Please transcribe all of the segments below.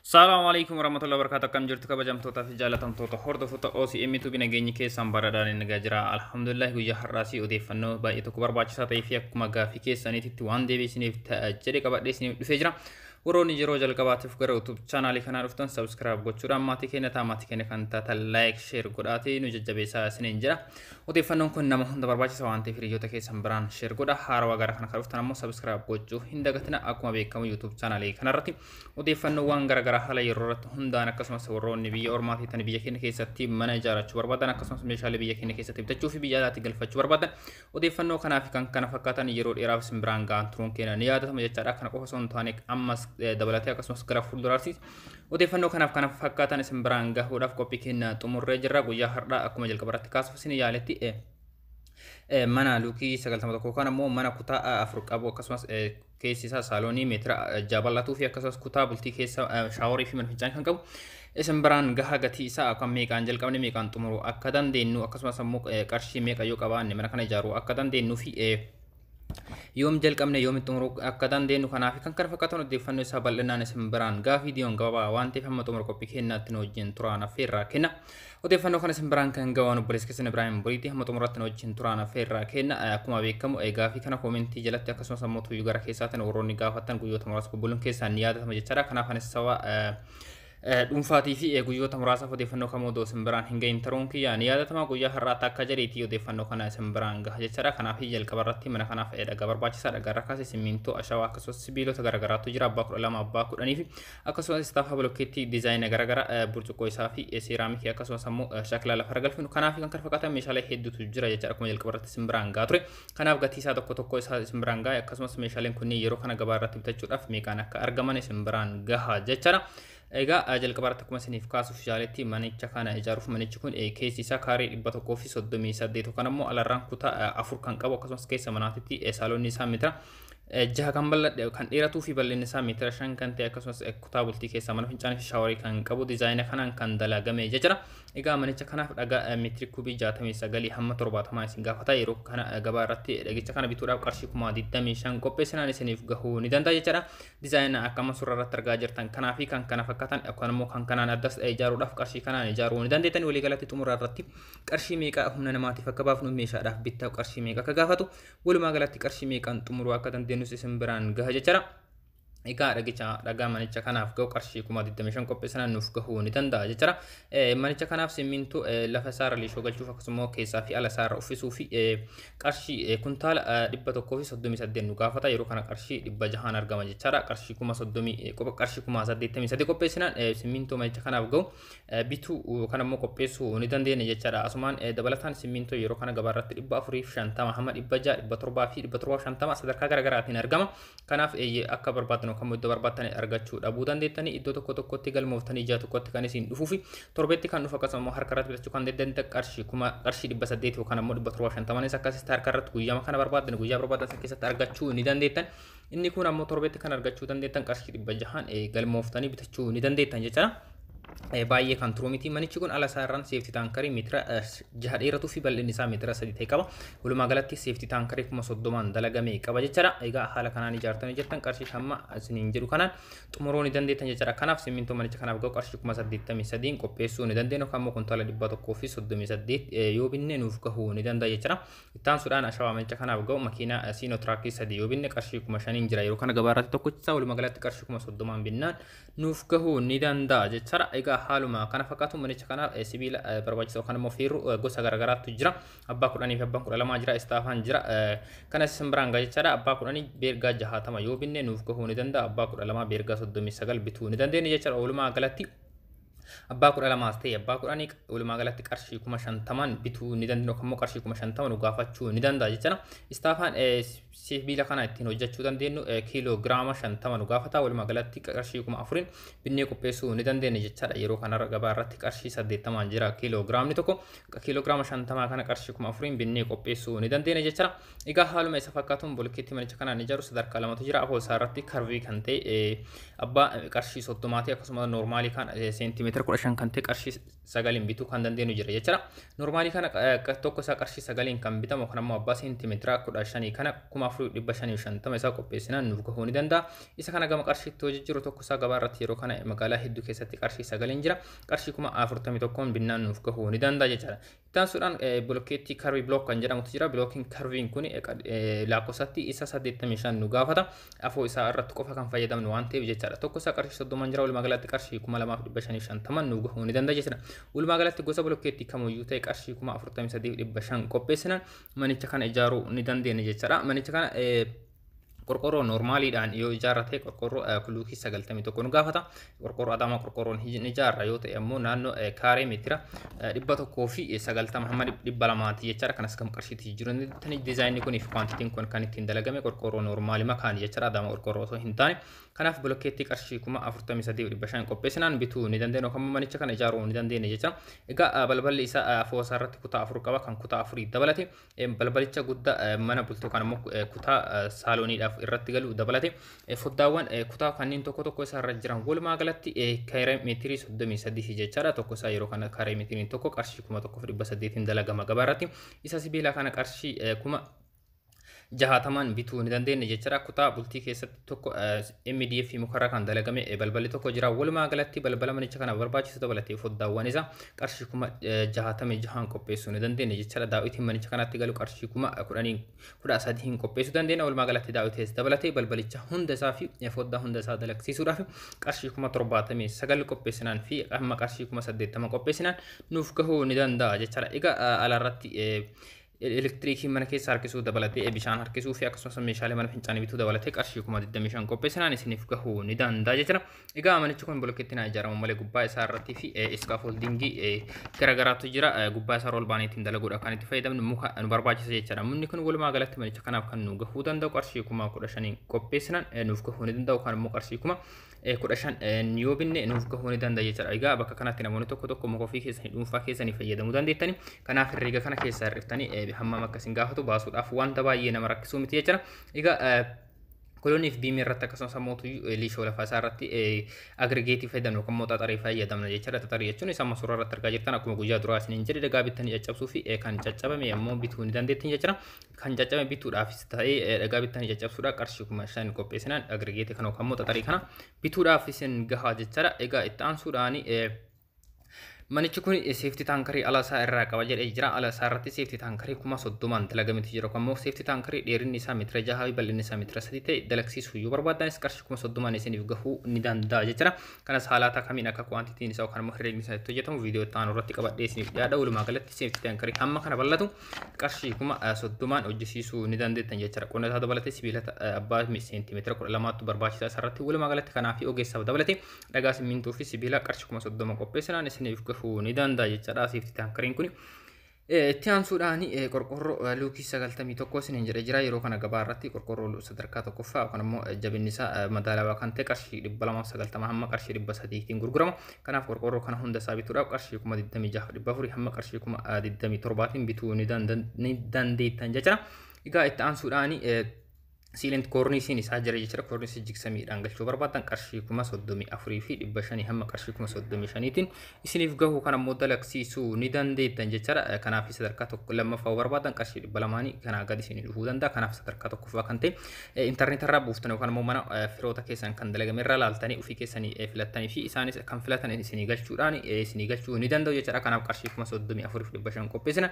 Assalamu alaikum warahmatullahi wabarakatuh. Kam jirtu kabajamtoota fi jaalatamtoota hordoftoota OCM tu nageenya keessan baradhaan inni jira. Alhamdulillah guyyaa har'aasii odeeffannoo baay'ee tokko barbaachisaa ta'ee fi akkuma gaaffii keessaniitti waan deebisaniif jedhee qabadhee isiniif dhufee jira. Warroonni yeroo jalqabaatiif gara YouTube chaanaalii kanaa dhuftan subscribe gochuudhaan maatii keenya kan taatan like share godhaatee nu jajjabeessaa isiniin jira. Odeeffannoon kun nama hunda barbaachisa waan ta'eef hiriyoota keessan biraan share godhaa. Haarawaa gara kana kan dhuftan ammoo subscribe gochuu hin dagatina. Akkuma beekamu YouTube chaanaalii kanarratti odeeffannoowwan garagaraa haala yeroo irratti hundaan akkasumas warroonni biyya ormaatii tan biyya keenya keessatti mana ijaarrachuu barbaadan akkasumas meeshaalee biyya keenya keessatti bitachuu fi biyya alaatti galfachuu barbaadan odeeffannoo kanaa fi kan kana fakkaatan yeroo dheeraaf isin biraan ga'an turuun keenya ni yaadatama jechaadha. Kana qofa osoo hin taane ammas dabalatee akkasumas gara fuulduraatti odeeffannoo kanaaf kana fakkaatan isin biraan gahuudhaaf qophii keenya xumurree jirra. Guyyaa har'aa akkuma jalqabarratti kaasuuf isin yaaletti mana luukii 91 kan ammoo mana kutaa 4 qabu akkasumas keessi isaa saaloonii meetira 6 bal'atuu fi akkasumas kutaa bultii keessa shaaworii fi mana fincaan kan qabu isin biraan gahaa gatii isaa kan meeqaan jalqabne meeqaan xumuruu akka dandeenyu akkasumas ammoo qarshii meeqa yoo qabaanne mana kana ijaaruu akka dandeenyu fi yoom jalqabne yoom xumuruu akka dandeenyu kanaaf kan kana fakkaatan odeeffannoo isaa bal'inaan isin biraan gaa viidiyoon gabaabaa waan ta'eef hamma xumura qophii keenyaatti nu wajjin turaan affeerraa kenna. Odeeffannoo kana isin biraan kan gawaan obboleessa keessan Ibraahim Buriitii hamma xumuratti nu wajjin turaan affeerraa kenna. Akkuma beekamu gaaffii kana koomentii jalatti akkasumas ammoo tuyyuu gara keessaatiin warroonni gaafattan guyyoota muraasa bubbuluun keessaan ni yaadatama jechaadha. Kanaaf anis sababa dhuunfaatii fi guyyoota muraasaaf odeeffannoo kamuu isin biraan hin gahin taruun kiyyaa ni yaadatama. Guyyaa har'aatti akka jedheetii odeeffannoo kana isin biraan gaha jechaadha. Kanaaf jalqabarratti mana kanaaf dhagaa barbaachisaa dhagaa rakkaas simintoo ashawaa akkasumas sibiilota garagaraatu jira. Abbaa 12 abbaa 10 fi akkasumas istaafa blokkeetti diizaayina garagara burcuqqoo isaa fi seeraamikii akkasumas ammoo shaklaa lafa ragalfinu. Kanaaf kan kana fakkaatan meeshaalee hedduutu jira jechaadha. Akkuma jalqabarratti isin biraan gaha ture. Kanaaf gatii isaa tokko isaa isin biraan gaha akkasumas meeshaaleen kunniin yeroo kana gabaa irratti bitachuudhaaf meeqaan akka argaman isin biraan gaha jechaadha. Egaa jalqabarratti akkuma isiniif kaasuuf yaaletti manicha kana ijaaruuf manichi kun keessi isaa kaarii 138 kan ammoo alarraan kutaa 4 kan qabu akkasumas keessa manaatitti saaloonni isaa meetira 6 kan bal'adhe kan dheeratuu fi bal'inni isaa meetira 5 kan ta'e akkasumas kutaa bultii keessa mana fincaanii fi shaaworii kan qabu diizaayina kanaan kan dalagame jechuudha. Egaa manicha kanaaf dhagaa meetiri kubii 69 hamma 70 isin gaafata. Yeroo kana gabaa irratti dhagicha kana bituudhaaf qarshii 25,000 qopheessinaan isiniif gahuu ni danda'a jechuudha. Diizaayina akkama suuraa irratti argaa jirtan kanaa fi kan kana fakkaatan akkuma immoo kan kanaan addas ijaaruudhaaf qarshii kanaan ijaaruu ni dandeettan. Walii galatti xumuraa irratti qarshii meeqa humna namaatiif akka baafnu meeshaadhaaf bittaaf qarshii meeqa akka gaafatu walumaa galatti qarshii meeqaan xumuruu akka dandeenyus isin biraan gaha jechuudha. Egaa dhagaa manicha kanaaf ga'u qarshii 25,000 qopheessinaan nuuf gahuu ni danda'a jechuudha. Manicha kanaaf simintoo lafa isaarra liishoo galchuuf akkasumas keessaa fi ala isaarra uffisuu fi qarshii kuntaala 138 nu gaafata. Yeroo kana qarshii 600 argama jechuudha. Qarshii 30,000 qarshii 83 qopheessinaan simintoo manicha kanaaf ga'u bituu kan ammoo qopheessuu ni dandeenya jechuudha. Asumaan dabalataan simintoo yeroo kana gabaa irratti 450 hamma 600 700 fi 750 sadarkaa garaagaraatiin argama. Kanaaf akka barbaadnu kan iddoo barbaaddan argachuu dhabuu dandeettanii iddoo tokkotti galmooftanii ija tokkotti kan isin dhufuu fi torbeetti kan dhufu akkasumas harka irratti bitachuu kan dandeettan qarshii 800 yookaan ammoo 750 akkasitti harka irratti guyyaa kana barbaaddan guyyaa barbaadan keessatti argachuu ni dandeettan. Inni kun ammoo torbeetti kan argachuu dandeettan qarshii 600 galmooftanii bitachuu ni dandeettan jechuudha. Baay'ee kan turuu miti. Manichi kun ala isaarraan seefti taankarii meetira 6 dheeratuu fi bal'inni isaa meetira 3 ta'e qaba. Walumaa galatti seefti taankarii 30 dalagame qaba jechuudha. Egaa haala kanaan ijaartanii jettan qarshii hamma isiniin jedhu kanaan xumuruu ni dandeettan jechuudha. Kanaaf simintoo manicha kanaaf ga'u qarshii 83 qopheessuu ni dandeenya yookaan ammoo kuntaala 138 yoo binne nuuf gahuu ni danda'a jechuudha. Ittaansuudhaan ashawaa manicha kanaaf ga'u makiinaa siinootiraakii 3 yoo binne qarshii 5,000 jira. Yeroo kana gabaa irratti tokkicha walumaa galatti qarshii 30 binnaan nuuf gahuu ni danda'a jechuudha. Egaa haaluma kana fakkaatu manicha kana sibiila barbaachisa kan ammoo feerru gosa garagaraatu jira. Abbaa 10 fi abbaa 12 jira. Istaafaan jira. Kanas isin biraan gaha jechaadha. Abbaa 10 beergaa 60 yoo binne nuuf gahuu ni danda'a. Abbaa 12 beergaa 39 bituu ni dandeenya jechaadha. Walumaa galatti abbaa 12 ta'e abbaa 10 walumaa galatti qarshii 50,000 bituu ni dandeenya yookaan immoo qarshii 50,000 nu gaafachuu ni danda'a jechaadha. Istaafaan sibiila kana ittiin hojjechuu dandeenyu kiiloogiraama 50 nu gaafata. Walumaa galatti qarshii 4,000 binnee qopheessuu ni dandeenya jechaadha. Yeroo kana gabaa irratti qarshii 80 jira kiiloogiraamni tokko. Kiiloogiraama 50 kana qarshii 4,000 binnee qopheessuu ni dandeenya jechaadha. Egaa haaluma isa fakkaatuun bolkeetti manicha kanaan ijaaru sadarkaa lamatu jira. Afoo isaa irratti karvii kan ta'e abbaa qarshii 30 akkasumas noormaalii kan seentimeetira سنتيمتر كل عشان كان تك أرشي سجالين بيتو كان دندينو جرا يجرا نورمالي كان توكو ساك أرشي سجالين كان بيتا مكان ما أبا سنتيمتر كل عشان كان كم أفرو دبشان يوشان تما يساق بيسنا نوكو هوني دندا إذا كان جام أرشي توجي جرو توكو ساق بارات يرو كان مقالة هدو كيسة أرشي سجالين جرا أرشي كما أفرو تمي توكون بينا نوكو هوني دندا يجرا تانسوران بلوكيتي كاربي بلوك كان جرا متجرا بلوكين كاربين كوني لاكوساتي إسا ساديت مشان نوغافتا أفو إسا أرت كوفا كان فايدام نوانتي بيجرا توكو ساك أرشي صدو منجرا والمقالة qarshii kuma lamaaf dhibba shanii shantaman nu gahuu ni danda'a jechuudha. Walumaa galatti gosa blokkeetti kamiyyuu ta'e qarshii kuma 43,500 qopheessinan manicha kana ijaaruu ni dandeenya jechuudha. Manicha kana qorqorroo normaaliidhaan yoo ijaarrate qorqorroo kuluukii 91 nu gaafata. Qorqorroo adama qorqorroon hin ijaarra yoo ta'e ammoo naannoo kaaree meetira 190 hamma 200 jechuudha. Kanas kam qarshiitti jiru tani diizaayinii kunii fi kwantitiin kun kan ittiin dalagame qorqorroo normaali makaan jechuudha. Adama qorqorroo osoo hin taane kanaaf blokkeetti qarshii kuma 43,500 qopheessinaan bituu ni dandeenya kan manicha kana ijaaruu ni dandeenya jechuudha. Egaa balballi isaa foosaa irratti kutaa 4 qaba kan kutaa 4 dabalate balbalicha guddaa mana bultoo kan immoo kutaa saalooniidhaaf irratti galu dabalate foddaawwan kutaa kanneen tokko tokko isaa irra jiran walumaa galatti kaaree meetirii 33 jechuudha. Tokko isaa yeroo kana kaaree meetiriin tokko qarshii 1,800 dalagama gabaa irratti isa sibiila kana qarshii kuma jahataman bituu ni dandeenya jechuudha. Kutaa bultii keessatti tokko MDF mukarraa kan dalagame balballi tokko jira. Walumaa galatti balbala manicha kana barbaachisu dabalatee foddaawwan isaa qarshii kuma 66 qopheessuu ni dandeenya jechuudha. Daawwitiin manicha kanatti galu qarshii kuma 13 qopheessuu dandeenya. Walumaa galatti daawwitees dabalatee balbalicha hunda isaa fi foddaa hunda isaa dalagsiisuudhaaf qarshii kuma 79 qopheessinaan fi amma qarshii kuma 80 qopheessinaan nuuf gahuu ni danda'a jechuudha. Egaa alaarratti elektirikii mana keessa harkisuu dabalatee bishaan harkisuu fi akkasumas meeshaalee mana fincaanii bituu dabalatee qarshii kuma 25 qopheessinaan isiniif gahuu ni danda'a jechuudha. Egaa manichi kun blokkeettiin ijaaramu malee gubbaa isaa irratti fi iskaafoldingii garagaraatu jira. Gubbaa isaa rool baaniitiin dalaguudha kan itti fayyadamnu muka nu barbaachisa jechuudha. Mukni kun walumaa galatti manicha kanaaf kan nu gahuu danda'u qarshii kuma 15 qopheessinaan nuuf gahuu ni danda'u kan immoo qarshii kuma 15 yoo binne nuuf gahuu ni danda'a jechuudha. Egaa bakka kanatti namoonni tokko tokko muka ofii keessanii dhuunfaa keessanii fayyadamuu dandeettani. Kanaaf herreega kana keessaa hirriftanii hammam akkasiin gaafatu baasuudhaaf wanta baay'ee nama rakkisuu miti jechuudha. Egaa koloniif biimii irratti akkasumas ammoo liishoo lafaa isaa irratti agrigeetii fayyadamnu kan mootaa xarii fayyadamna jechuudha. Xarii jechuun isa suuraa irratti argaa jirtan akkuma guyyaa duraa isiniin jedhe dhagaa bittanii caccabsuu fi kan caccabame ammoo bituu ni dandeettiin jechuudha. Kan caccabame bituudhaafis ta'ee dhagaa bittanii caccabsuudhaaf qarshii kuma 5 qopheessinaan agrigeetii kana kan mootaa xarii kana bituudhaaf isin gahaa jechuudha. Egaa itti aansuudhaan manichi kun safety tankerii ala isaa irraa qaba jedhee jira. Ala isaa irratti safety tankerii kuma 30 dalagametu jira. Kammoo safety tankerii dheerinni isaa meetira 6 fi bal'inni isaa meetira 3 ta'e dalagsiisuu yoo barbaadanis qarshii kuma 30 isiniif gahuu ni danda'a jechuudha. Kanas haalata kamiin akka kwantitiin isaa kan immoo herreegni isaa itti hojjetamu viidiyoo itti aanu irratti qabadhee isiniif dhiyaadha. Walumaa galatti safety tankerii hamma kana bal'atu qarshii kuma 30 hojjisiisuu ni dandeettan jechuudha. Qonna isaa dabalatee sibiilota abbaa seentimeetira 12tu barbaachisaa isarratti walumaa galatti kanaaf ogeessaaf dabalatee dhagaa simmintuu fi sibiila qarshii kuma 30 qopheessinaan isiniif ni danda'a jechuudha. Safety tankeriin kun itti aansuudhaan qorqorroo luukii 91 isiniin jedhee jira. Yeroo kana gabaa irratti qorqorroo sadarkaa tokkoffaa yookaan immoo jabinni isaa madaalawaa kan ta'e qarshii 290 hamma qarshii 300tiin gurgurama. Kanaaf qorqorroo kana hunda isaa bituudhaaf qarshii 26,400 hamma qarshii 27,tiin bituu ni dandeettan jechuudha. Egaa itti aansuudhaan silent korniisiin isaa jira jechuudha. Korniisii jigsamiidhaan galchuu barbaadan qarshii kuma 34 fi 500 hamma qarshii kuma 35tiin isiniif gahuu kan ammoo dalagsiisuu ni dandeettan jechuudha. Kanaaf sadarkaa tokko lammaffaa barbaadan qarshii 200 kanaa gadi isinii dhufuu danda'a. Kanaaf sadarkaa tokkoffaa kan ta'e intarneet irraa buuftan yookaan ammoo mana firoota keessan kan dalagame irraa laaltanii ofii keessanii filattanii fi isaanis kan filatan isinii galchuudhaan isinii galchuu ni danda'u jechuudha. Kanaaf qarshii kuma 34 fi 500 qopheessina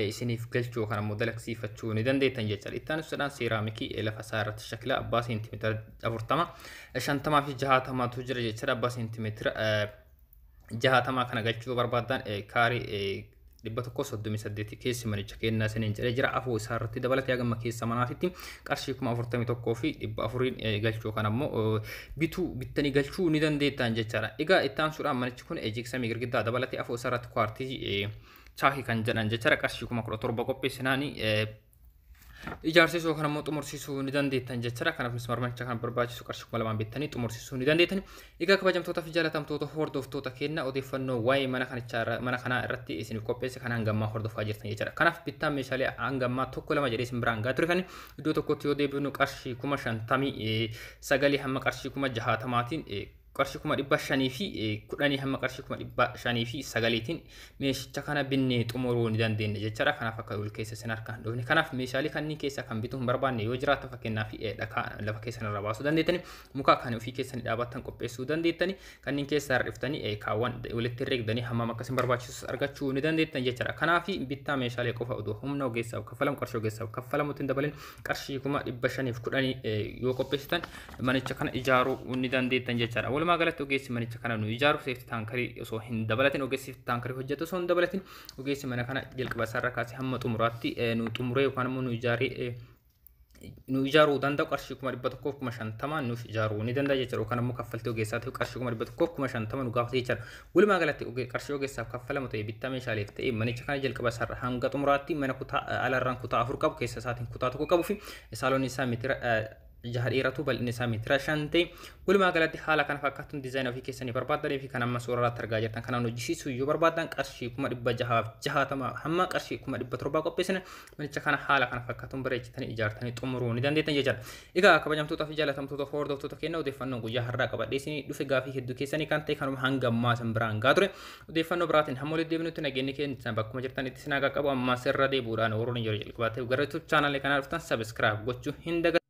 isiniif galchuu kan ammoo dalagsiifachuu ni dandeettan jechuudha. Itti aansuudhaan seeraamikii lafa isaa irratti shakila abbaa seentimeetira 40 50 fi 60tu jira jechuudha. Abbaa seentimeetira 60 kana galchuu barbaadan kaarii 138 keessi manicha kennaa isiniin jedhee jira. Afoo isaa irratti dabalatee hagamma keessa manaatitti qarshii kuma 41 fi 400 galchuu kan ammoo bittanii galchuu ni dandeettan jechuudha. Egaa itti aansuudhaan manichi kun jigsamii girgiddaa dabalatee afoo isaa irratti kwartii chaahii kan jedhan jechuudha. Qarshii kuma 17 qopheessinaanii ijaarsiisuu kan ammoo xumursiisuu ni dandeettan jechuudha. Kanaaf mismaar manicha kan barbaachisu qarshii kuma 2 bittanii xumursiisuu ni dandeettan. Egaa kabajamtoota fi jaalatamtoota hordoftoota keenya odeeffannoo waa'ee mana kanaa irratti isiniif qopheesse kan hangammaa hordofaa jirtan jechuudha. Kanaaf bittaan meeshaalee hangammaa tokko lama jedhee isin biraan gaa turefani iddoo tokkotti yoo deebinu qarshii kuma 59 hamma qarshii kuma 60tiin qarshii 500 fi 10 hamma qarshii 500 fi 9tiin meeshicha kana binnee xumuruu ni dandeenya jechaadha. Kanaaf akka ol keessa sin harkaan dhufne. Kanaaf meeshaalee kanneen keessa kan bituu hin barbaanne yoo jiraatan fakkeenyaaf dhakaa lafa keessan irraa baasuu dandeettani. Muka kan ofii keessanii dhaabatan qopheessuu dandeettani. Kanneen keessa harriftanii kaawwan walitti herreegdanii hammam akkasiin barbaachisus argachuu ni dandeettan jechaadha. Kanaaf bittaa meeshaalee qofa odoo humna ogeessaaf kaffalamu qarshii ogeessaaf kaffalamuutiin dabaleen qarshii 510 yoo qopheessitan manicha kana ijaaruu ni dandeettan jechaadha. Walumaa galatti ogeessi manicha kana nu ijaaru seefti taankarii osoo hin dabalatin ogeessi taankarii hojjetu osoo hin dabalatin ogeessi mana kana jalqaba isaarraa kaasee hamma xumuraatti nu xumuree yookaan immoo nu ijaaruu danda'u qarshii 150 nuuf ijaaruu ni danda'a jechuudha. Yookaan immoo kaffaltii ogeessaatiif qarshii 150 nu gaafata jechuudha. Walumaa galatti qarshii ogeessaaf kaffalamu ta'e bittaa meeshaaleef ta'e manicha kana jalqaba isaarraa hanga xumuraatti mana kutaa alarraan kutaa 4 qabu keessa isaatiin kutaa 1 qabuu fi saaloon isaa meetira jahaadheeratu bal'inni isaa meetira 5 ta'e. Walumaa galatti haala kana fakkaatuun diizaayinii ofii keessanii barbaadanii fi kan amma suurarratti argaa jirtan kanaan hojjisiisuu yoo barbaadan qarshii 660 hamma qarshii 700 qopheessina manicha kana haala kana fakkaatuun bareechitanii ijaartanii xumuruu ni dandeettan jechuudha. Egaa kabajamtoota fi jaalatamtoota hordoftoota keenya odeeffannoo guyyaa har'aa qabadhee isinii dhufe gaafii hedduu keessanii kan ta'e kanuma hanga ammaa san biraan gaa ture. Odeeffannoo biraatiin hamma walitti deebinutti nageenyi keenya bakkuma jirtanitti sinaa qaqqabu ammaa sirra deebuudhaan ooluun yeroo jalqabaatee gara YouTube chaanaalii kanaa dhuftan subscribe gochuu hin dagatinaa.